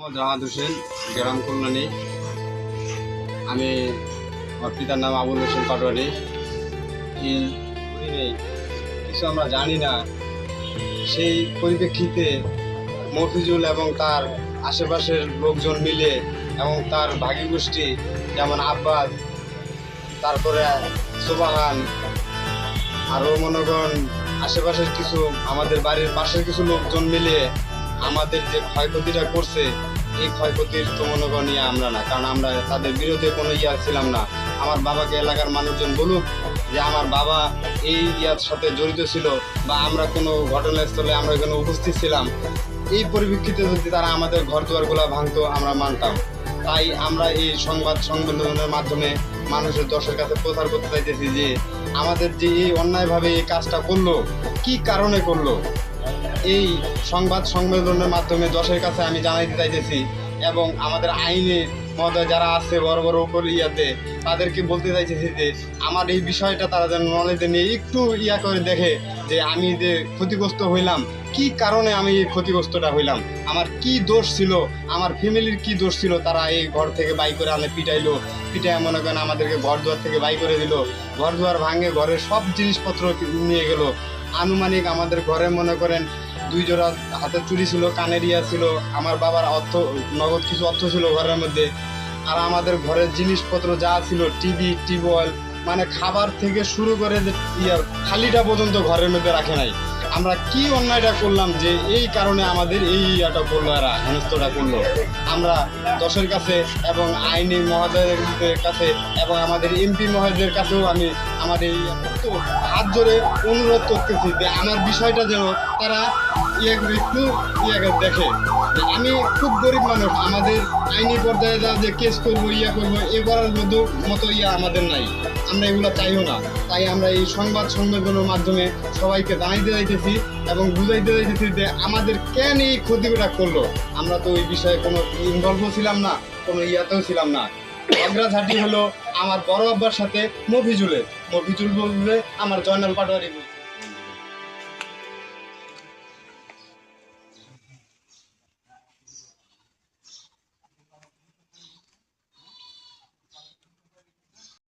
মোহাম্মদ রাহাত হোসেন, গ্রাম কল্যাণী। আমি আমার পিতার নাম আবুল হোসেন পাটোয়ারি। এই কিছু আমরা জানি না, সেই পরিপ্রেক্ষিতে মফিজুল এবং তার আশেপাশের লোকজন মিলে এবং তার ভাগী গোষ্ঠী যেমন আব্বাস, তারপরে সুবাহান, আরও মনে করেন আশেপাশের কিছু আমাদের বাড়ির পাশের কিছু লোকজন মিলে আমাদের যে ক্ষয়ক্ষতিটা করছে, এই ক্ষয়ক্ষতির তো মনে করেন আমরা না, কারণ আমরা তাদের বিরুদ্ধে কোনো ছিলাম না। আমার বাবাকে এলাকার মানুষজন বলুক যে আমার বাবা এই সাথে জড়িত ছিল বা আমরা কোনো ঘটনাস্থলে আমরা এখানে উপস্থিত ছিলাম, এই পরিপ্রেক্ষিতে যদি তারা আমাদের ঘর দুয়ারগুলো ভাঙতো আমরা মানতাম। তাই আমরা এই সংবাদ সম্মেলনের মাধ্যমে মানুষের দর্শের কাছে প্রচার করতে চাইতেছি যে আমাদের যে এই অন্যায়ভাবে এই কাজটা করলো, কি কারণে করলো, এই সংবাদ সম্মেলনের মাধ্যমে দশের কাছে আমি জানাইতে চাইতেছি। এবং আমাদের আইনে মহোদয় যারা আছে বড় বড় উপর তাদেরকে বলতে চাইতেছি যে আমার এই বিষয়টা তারা যেন নলেজে নিয়ে একটু করে দেখে যে আমি যে ক্ষতিগ্রস্ত হইলাম, কি কারণে আমি এই ক্ষতিগ্রস্তটা হইলাম, আমার কি দোষ ছিল, আমার ফ্যামিলির কি দোষ ছিল। তারা এই ঘর থেকে বাই করে আনে পিটাইলো, পিটাই মনে করেন আমাদেরকে ঘর দুয়ার থেকে বাই করে দিল, ঘর দুয়ার ভাঙে ঘরের সব জিনিসপত্র নিয়ে গেল। আনুমানিক আমাদের ঘরে মনে করেন 2 জোড়া হাতের চুড়ি ছিল, কানের ছিল, আমার বাবার নগদ কিছু অর্থ ছিল ঘরের মধ্যে। আর আমাদের ঘরের জিনিসপত্র যা ছিল, টিউবওয়েল, মানে খাবার থেকে শুরু করে যে থালিটা পর্যন্ত ঘরের মধ্যে রাখে নাই। আমরা কি অন্যায়টা করলাম যে এই কারণে আমাদের এই করলো, এরা হেনস্থটা করলো। আমরা দশের কাছে এবং আইনি মহোদয়দের কাছে এবং আমাদের এমপি মহোদয়ের কাছেও আমি আমাদের এই হাত জোরে অনুরোধ করতেছি যে আমার বিষয়টা যেন তারা একটু দেখে। আমি খুব গরিব মানুষ, আমাদের আইনি পর্যায়ে যা যে কেস করবো করবো এ করার মতো আমাদের নাই, আমরা এগুলো চাইও না। তাই আমরা এই সংবাদ সম্মেলনের মাধ্যমে সবাইকে জানাইতে চাইতেছি এবং বুঝাইতে চাইতেছি যে আমাদের কেন এই ক্ষতিটা করলো। আমরা তো ওই বিষয়ে কোনো ইনভলভও ছিলাম না, কোনো ছিলাম না। ঝগড়াঝাটি হলো আমার বড় আব্বার সাথে মফিজুল বলবে আমার জয়নাল পাটোয়ারি।